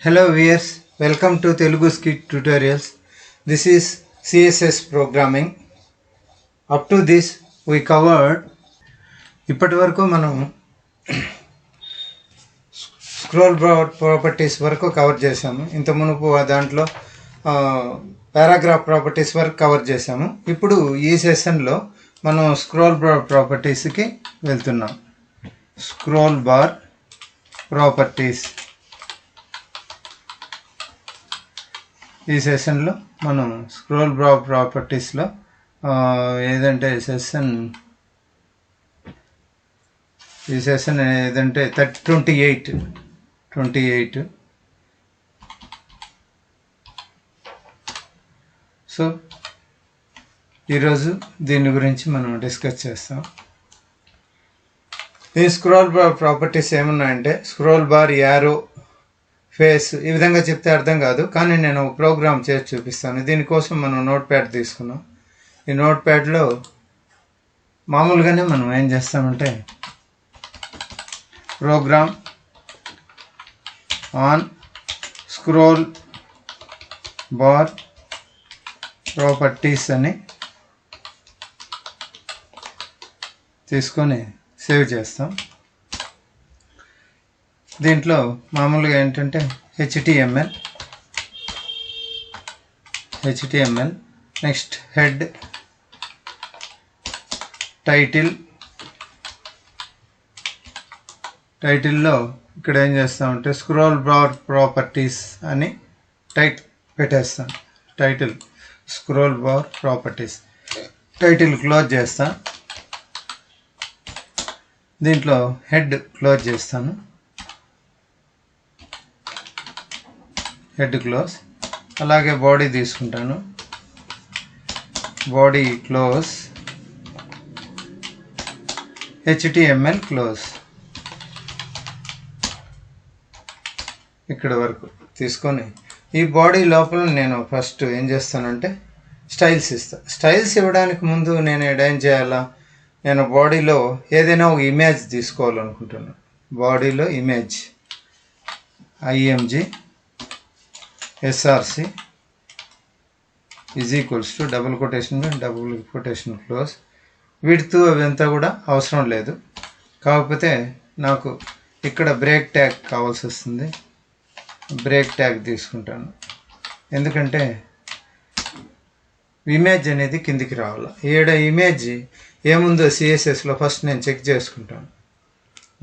Hello viewers, welcome to Telugu Scit tutorials. This is CSS programming. Up to this we covered ఇప్పటి వరకు మనం scroll bar properties వరకు cover చేసాము. ఇంత మునుపు దాంట్లో పారాగ్రాఫ్ ప్రాపర్టీస్ వరకు కవర్ చేసాము. ఇప్పుడు ఈ సెషన్లో మనం స్క్రోల్ బార్ ప్రాపర్టీస్కి వెళ్తున్నాం. స్క్రోల్ బార్ ప్రాపర్టీస్ ఈ సెషన్లో మనం స్క్రోల్ బార్ ప్రాపర్టీస్లో ఏదంటే ఈ సెషన్ ఏదంటే 28. సో ఈరోజు దీని గురించి మనం డిస్కస్ చేస్తాం. ఈ స్క్రోల్ బార్ ప్రాపర్టీస్ ఏమున్నాయంటే స్క్రోల్ బార్, యారో, ఫేస్ ఈ విధంగా చెప్తే అర్థం కాదు, కానీ నేను ప్రోగ్రామ్ చేసి చూపిస్తాను. దీనికోసం మనం నోట్ ప్యాడ్ తీసుకున్నాం. ఈ నోట్ ప్యాడ్లో మామూలుగానే మనం ఏం చేస్తామంటే program on scroll bar properties అని తీసుకొని సేవ్ చేస్తాం. దీంట్లో మామూలుగా ఏంటంటే HTML, నెక్స్ట్ హెడ్, టైటిల్లో ఇక్కడ ఏం చేస్తామంటే స్క్రోల్ బార్ ప్రాపర్టీస్ అని పెట్టేస్తాం. Title scroll bar properties, title close చేస్తా. దీంట్లో హెడ్ క్లోజ్ చేస్తాను, హెడ్ క్లోజ్. అలాగే బాడీ తీసుకుంటాను, బాడీ క్లోజ్, HTML క్లోజ్. ఇక్కడ వరకు తీసుకొని ఈ బాడీ లోపల నేను ఫస్ట్ ఏం చేస్తానంటే స్టైల్స్ ఇస్తాను. స్టైల్స్ ఇవ్వడానికి ముందు నేను ఏం చేయాలా, నేను బాడీలో ఏదైనా ఒక ఇమేజ్ తీసుకోవాలనుకుంటున్నాను. బాడీలో image IMG SRC = double quotation close. వీటితో అవంతా కూడా అవసరం లేదు. కాకపోతే నాకు ఇక్కడ బ్రేక్ ట్యాగ్ కావాల్సి వస్తుంది. బ్రేక్ ట్యాగ్ తీసుకుంటాను, ఎందుకంటే ఇమేజ్ అనేది కిందికి రావాలి. ఇమేజ్ ఏముందో CSSలో ఫస్ట్ నేను చెక్ చేసుకుంటాను.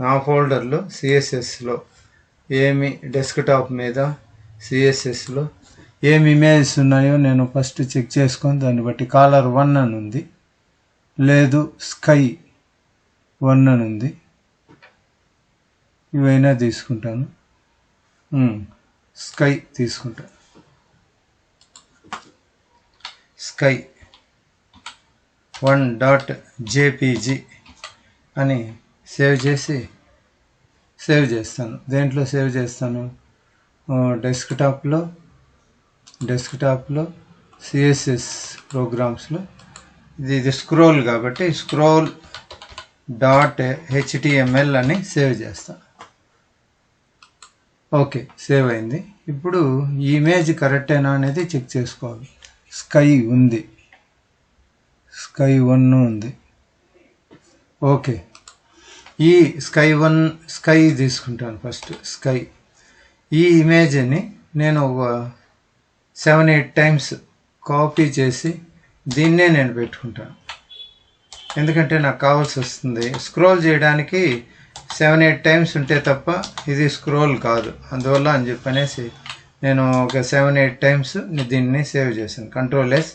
నా ఫోల్డర్లో CSSలో ఏమి డెస్క్టాప్ మీద CSSలో ఏమి ఇమేజెస్ ఉన్నాయో నేను ఫస్ట్ చెక్ చేసుకొని దాన్ని బట్టి కాలర్ 1 అని ఉంది, లేదు స్కై 1 అని ఉంది, ఇవైనా తీసుకుంటాను. స్కై తీసుకుంటాను. స్కై 1.jpg అని సేవ్ చేస్తాను. దేంట్లో సేవ్ చేస్తాను? డెస్క్టాప్లో CSS ప్రోగ్రామ్స్లో. ఇది స్క్రోల్ కాబట్టి scroll.html అని సేవ్ చేస్తాను. ఓకే, సేవ్ అయింది. ఇప్పుడు ఈ ఇమేజ్ కరెక్టేనా అనేది చెక్ చేసుకోవాలి. స్కై 1 ఉంది. ఓకే, ఈ స్కై తీసుకుంటాను ఫస్ట్. స్కై ఈ ఇమేజ్ని నేను ఒక 7-8 టైమ్స్ కాపీ చేసి దీన్నే నేను పెట్టుకుంటాను, ఎందుకంటే నాకు కావాల్సి వస్తుంది. స్క్రోల్ చేయడానికి 7-8 టైమ్స్ ఉంటే తప్ప ఇది స్క్రోల్ కాదు, అందువల్ల అని చెప్పనేసి నేను ఒక 7-8 టైమ్స్ దీన్ని సేవ్ చేశాను. Ctrl+S.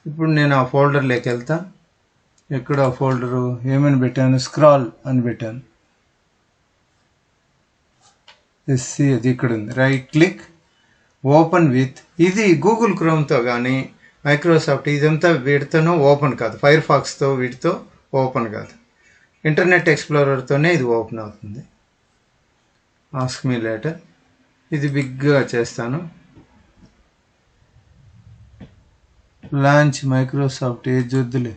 ఇప్పుడు నేను ఆ ఫోల్డర్లోకి వెళ్తా. ఎక్కడ ఆ ఫోల్డరు ఏమని పెట్టాను? స్క్రాల్ అని పెట్టాను. అది ఇక్కడ ఉంది. Right click, open with. ఇది గూగుల్ క్రోమ్తో కానీ మైక్రోసాఫ్ట్ ఇదంతా వీటితోనూ ఓపెన్ కాదు, ఫైర్ ఫాక్స్తో వీటితో ఓపెన్ కాదు. ఇంటర్నెట్ ఎక్స్ప్లోరర్తోనే ఇది ఓపెన్ అవుతుంది. Ask me later. ఇది బిగ్గా చేస్తాను. లాంచ్ మైక్రోసాఫ్ట్ ఏజ్ వద్దులే.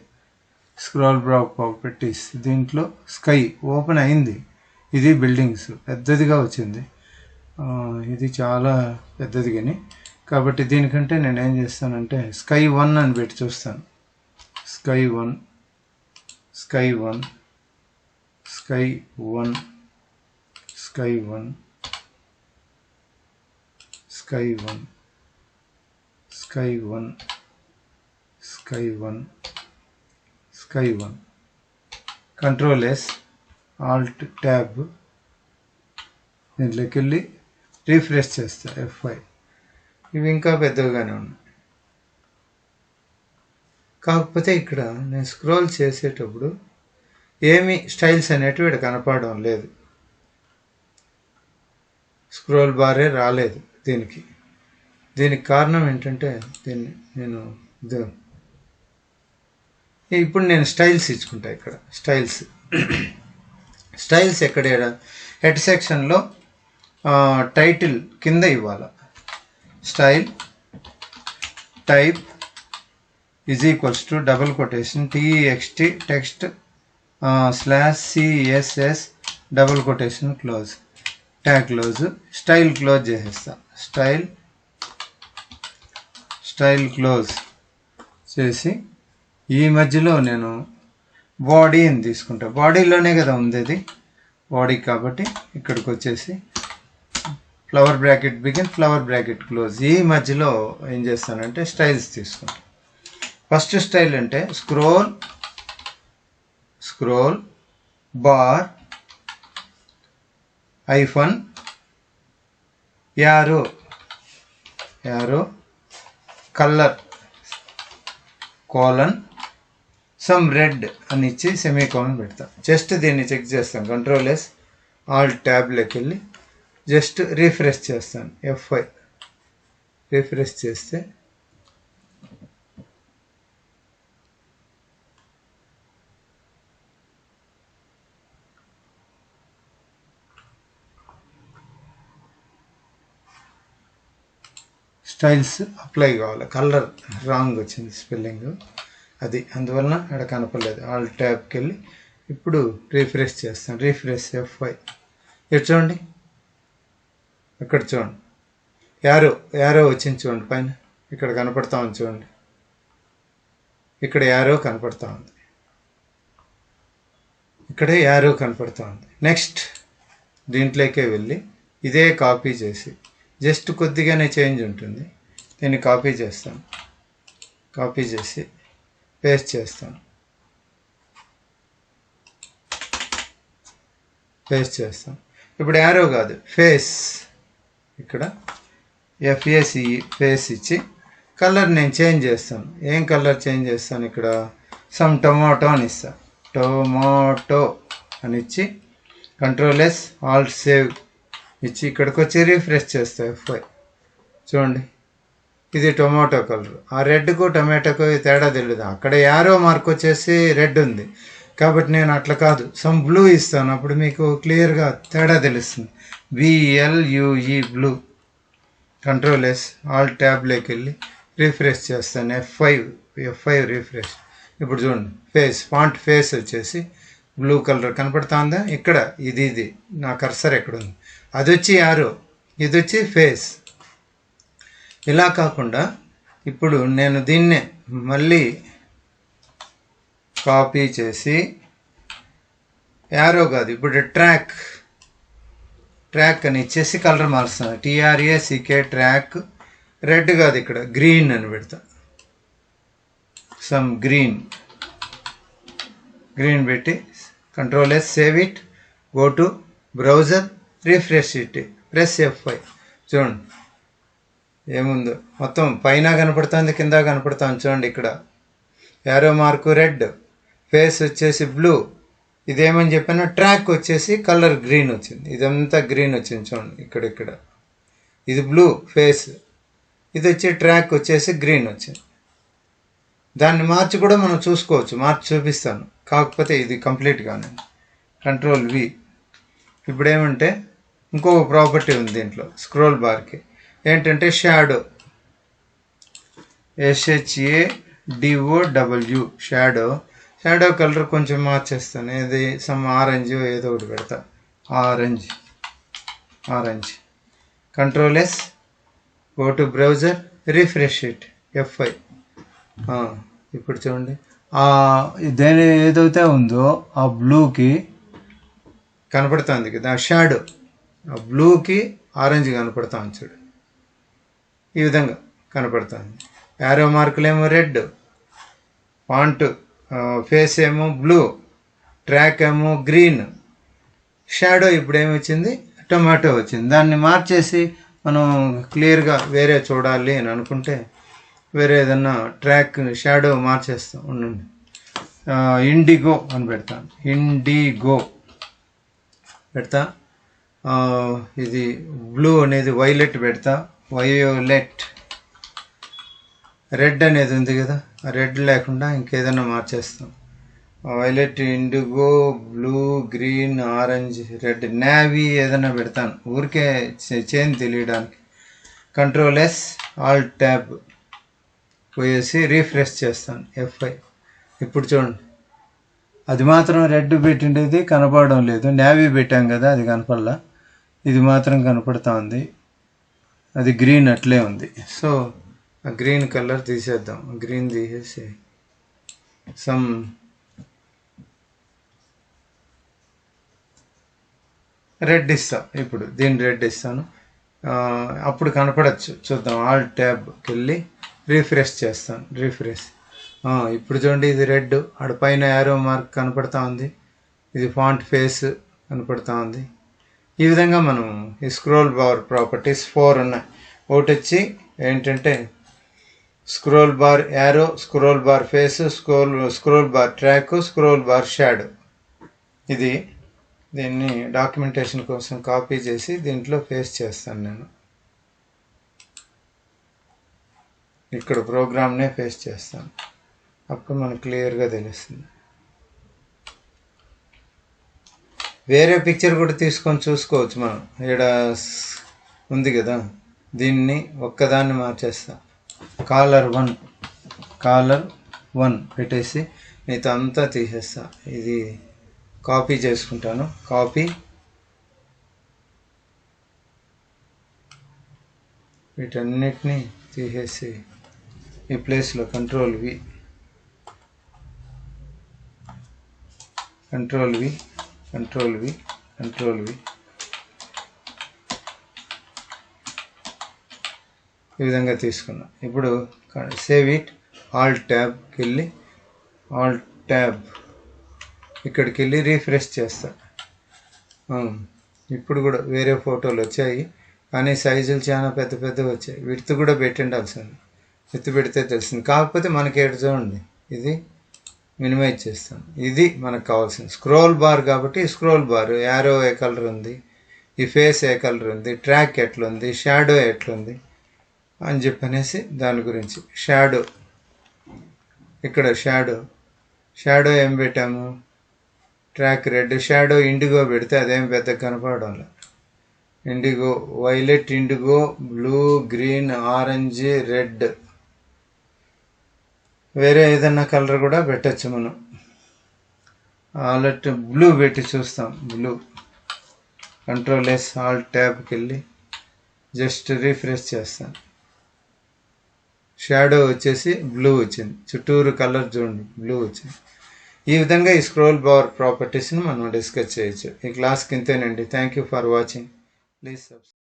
స్క్రోల్ బార్ ప్రాపర్టీస్, దీంట్లో స్కై ఓపెన్ అయింది. ఇది బిల్డింగ్స్ పెద్దదిగా వచ్చింది. ఇది చాలా పెద్దది కానీ, కాబట్టి దీనికంటే నేను ఏం చేస్తానంటే స్కై 1 అని పెట్టి చూస్తాను. Sky 1 sky 1 sky 1 sky 1 sky 1 sky 1 sky 1 sky 1 control S alt tab దీంట్లోకి వెళ్ళి రీఫ్రెష్ చేస్తా F5. ఇవి ఇంకా పెద్దగానే ఉన్నాయి. కాకపోతే ఇక్కడ నేను స్క్రోల్ చేసేటప్పుడు ఏమి స్టైల్స్ అనేటివి ఇక్కడ కనపడడం లేదు. స్క్రోల్ బారే రాలేదు దీనికి కారణం ఏంటంటే ఇప్పుడు నేను స్టైల్స్ ఇచ్చుకుంటా. ఇక్కడ స్టైల్స్ ఎక్కడ హెడ్ సెక్షన్లో టైటిల్ కింద ఇవ్వాలి. Style type is equals to double quotation TEXT text /CSS double quotation close tag close style close చేసేస్తా. స్టైల్ క్లోజ్ చేసి ఈ మధ్యలో నేను బాడీని తీసుకుంటా. బాడీలోనే కదా ఉంది అది బాడీ, కాబట్టి ఇక్కడికి వచ్చేసి flower bracket begin flower bracket close. ఈ మధ్యలో ఏం చేస్తానంటే స్టైల్స్ తీసుకుంటా. ఫస్ట్ స్టైల్ అంటే scroll bar hyphen arrow colour colon some red అని ఇచ్చి సెమీకోలన్ పెడతా. జస్ట్ దీన్ని చెక్ చేస్తాను. కంట్రోల్ ఎస్ ఆల్ ట్యాబ్లోకి వెళ్ళి జస్ట్ రీఫ్రెష్ చేస్తాను. F5 రీఫ్రెష్ చేస్తే స్టైల్స్ అప్లై కావాలి. కలర్ రాంగ్ వచ్చింది స్పెల్లింగ్, అది అందువలన ఇక్కడ కనపడలేదు. ఆల్ ట్యాబ్కి వెళ్ళి ఇప్పుడు రీఫ్రెష్ చేస్తాను. Refresh F5. ఇక్కడ చూడండి, ఇక్కడ చూడండి యారో వచ్చింది చూడండి పైన. ఇక్కడ కనపడతా ఉంది చూడండి, ఇక్కడ యారో కనపడతా ఉంది, ఇక్కడే యారో కనపడతా ఉంది. నెక్స్ట్ దీంట్లోకే వెళ్ళి ఇదే కాపీ చేసి జస్ట్ కొద్దిగానే చేంజ్ ఉంటుంది, దీన్ని కాపీ చేస్తాను. కాపీ చేసి పేస్ట్ చేస్తాను. ఇప్పుడు యారో కాదు ఫేస్, ఇక్కడ FACE ఫేస్ ఇచ్చి కలర్ నేను చేంజ్ చేస్తాను. ఏం కలర్ చేంజ్ చేస్తాను? ఇక్కడ సమ్ టొమాటో అని ఇస్తాను. టొమాటో అని ఇచ్చి కంట్రోల్ ఎస్ ఆల్ట్ సేవ్ ఇచ్చి ఇక్కడికి వచ్చి రీఫ్రెష్ చేస్తా F5. చూడండి, ఇది టొమాటో కలర్. ఆ రెడ్కు టొమాటోకు తేడా తెలియదు. అక్కడ యారో మార్క్ వచ్చేసి రెడ్ ఉంది కాబట్టి నేను అట్లా కాదు, సమ్ బ్లూ ఇస్తాను. అప్పుడు మీకు క్లియర్గా తేడా తెలుస్తుంది. BLUE blue. Control S alt ట్యాబ్లోకి వెళ్ళి రీఫ్రెష్ చేస్తాను. F5 refresh. ఇప్పుడు చూడండి, ఫాంట్ ఫేస్ వచ్చేసి బ్లూ కలర్ కనపడుతుందా? ఇక్కడ ఇది నా కర్సర్ ఎక్కడ ఉంది, అది వచ్చి యారో, ఇది వచ్చి ఫేస్. ఇలా కాకుండా ఇప్పుడు నేను దీన్నే మళ్ళీ కాపీ చేసి యారో కాదు, ఇప్పుడు ట్రాక్ అని ఇచ్చేసి కలర్ మారుస్తాను. TRACK track. రెడ్ కాదు, ఇక్కడ గ్రీన్ అని పెడతా. సమ్ గ్రీన్ పెట్టి control yes save it, go to browser, refresh it, press F5. చూడండి ఏముందో, మొత్తం పైన కనపడుతుంది, కింద కనపడుతుంది. చూడండి, ఇక్కడ యారో మార్కు రెడ్, ఫేస్ వచ్చేసి బ్లూ. ఇదేమని చెప్పాను, ట్రాక్ వచ్చేసి కలర్ గ్రీన్ వచ్చింది. ఇదంతా గ్రీన్ వచ్చింది చూడండి, ఇక్కడ ఇది బ్లూ ఫేస్, ఇది వచ్చి ట్రాక్ వచ్చేసి గ్రీన్ వచ్చింది. దాన్ని మార్చి కూడా మనం చూసుకోవచ్చు, మార్చి చూపిస్తాను. కాకపోతే ఇది కంప్లీట్గానే. Control V. ఇప్పుడు ఏమంటే ఇంకొక ప్రాపర్టీ ఉంది దీంట్లో స్క్రోల్ బార్కి, ఏంటంటే షాడో. SHADOW షాడో కలర్ కొంచెం మార్చేస్తాను. ఏది సమ్ ఆరెంజ్ ఏదో ఒకటి పెడతా. Orange control yes, go to browser, refresh it, F5. ఇప్పుడు చూడండి దేని ఏదైతే ఉందో ఆ బ్లూకి కనపడుతుంది కదా, ఆ షాడో ఆ బ్లూకి ఆరెంజ్ కనపడుతుంది చూడు, ఈ విధంగా కనపడుతుంది. యారో మార్కులేమో రెడ్, ఫాంట్ ఫేస్ ఏమో బ్లూ, ట్రాక్ ఏమో గ్రీన్, షాడో ఇప్పుడు ఏమొచ్చింది, టొమాటో వచ్చింది. దాన్ని మార్చేసి మనం క్లియర్గా వేరే చూడాలి అని అనుకుంటే వేరే ఏదన్నా ట్రాక్ షాడో మార్చేస్తాం. ఉండండి, ఇండిగో అని పెడతాను, ఇండిగో పెడతా. ఇది బ్లూ అనేది వైలెట్ పెడతా, వయోలెట్. రెడ్ అనేది ఉంది కదా, ఆ రెడ్ లేకుండా ఇంకేదైనా మార్చేస్తాం. Violet, indigo, blue, green, orange, red, navy ఏదైనా పెడతాను ఊరికే చేంజ్ తెలియడానికి. కంట్రోల్ ఎస్, ఆల్ట్ ట్యాబ్ పోయేసి రీఫ్రెష్ చేస్తాను, F5. ఇప్పుడు చూడండి, అది మాత్రం రెడ్ పెట్టిండేది కనపడడం లేదు, నేవీ పెట్టాం కదా అది కనపడలా, ఇది మాత్రం కనపడతా ఉంది, అది గ్రీన్ అట్లే ఉంది. సో ఆ గ్రీన్ కలర్ తీసేద్దాం, గ్రీన్ తీసేసి సమ్ రెడ్ ఇస్తా. ఇప్పుడు దీన్ని రెడ్ ఇస్తాను, అప్పుడు కనపడచ్చు, చూద్దాం. ఆల్ట్ ట్యాబ్కి వెళ్ళి రీఫ్రెష్ చేస్తాను, రీఫ్రెష్. ఇప్పుడు చూడండి, ఇది రెడ్, ఆడ పైన యారో మార్క్ కనపడతా ఉంది, ఇది ఫాంట్ ఫేస్ కనపడతా ఉంది. ఈ విధంగా మనం ఈ స్క్రోల్ బార్ ప్రాపర్టీస్ 4 ఉన్నాయి. ఒకటి వచ్చి ఏంటంటే scroll bar arrow, scroll bar face, scroll bar track, scroll bar shadow. దీన్ని డాక్యుమెంటేషన్ కోసం కాపీ చేసి దీంట్లో పేస్ట్ చేస్తాను నేను. ఇక్కడ ప్రోగ్రామ్నే పేస్ట్ చేస్తాను, అప్పుడు మనకు క్లియర్గా తెలుస్తుంది. వేరే పిక్చర్ కూడా తీసుకొని చూసుకోవచ్చు మనం, ఇక్కడ ఉంది కదా, దీన్ని ఒక్కదాన్ని మార్చేస్తాం. కాలర్ 1 పెట్టేసి మిగతా అంతా తీసేస్తా. ఇది కాపీ చేసుకుంటాను, కాపీ, వీటన్నిటినీ తీసేసి ఈ ప్లేస్లో control V, control V, control V, control V, ఈ విధంగా తీసుకున్నాం. ఇప్పుడు సేవ్ ఇట్, ఆల్ట్ ట్యాబ్కి వెళ్ళి, ఆల్ట్ ట్యాబ్ ఇక్కడికి వెళ్ళి రీఫ్రెష్ చేస్తా. ఇప్పుడు కూడా వేరే ఫోటోలు వచ్చాయి, కానీ సైజులు చాలా పెద్ద పెద్దవి వచ్చాయి. విడ్త్ కూడా పెట్టిండాల్సింది, విడ్త్ పెడితే తెలిసింది. కాకపోతే మనకి ఏడు చూడండి, ఇది మినిమైజ్ చేస్తాను. ఇది మనకు కావాల్సింది స్క్రోల్ బార్ కాబట్టి స్క్రోల్ బార్ యారో ఏ కలర్ ఉంది, ఈ ఫేస్ ఏ కలర్ ఉంది, ట్రాక్ ఎట్లుంది, షాడో ఎట్లుంది అని చెప్పనేసి దాని గురించి. షాడో, ఇక్కడ షాడో ఏం పెట్టాము, ట్రాక్ రెడ్, షాడో ఇండిగో పెడితే అదేం పెద్ద కనపడడం. IndiGo, violet, indigo, blue, green, orange, red, వేరే ఏదన్నా కలర్ కూడా పెట్టచ్చు మనం. ఆల్ట్ బ్లూ పెట్టి చూస్తాం, బ్లూ. కంట్రోల్ ఎస్, ఆల్ట్ ట్యాబ్కి వెళ్ళి జస్ట్ రీఫ్రెష్ చేస్తాను. షాడో వచ్చేసి బ్లూ వచ్చింది, చుట్టూరు కలర్ చూడండి బ్లూ వచ్చింది. ఈ విధంగా ఈ స్క్రోల్ బార్ ప్రాపర్టీస్ని మనం డిస్కస్ చేయొచ్చు. ఈ క్లాస్కి ఇంతేనండి. Thank you for watching. Please subscribe.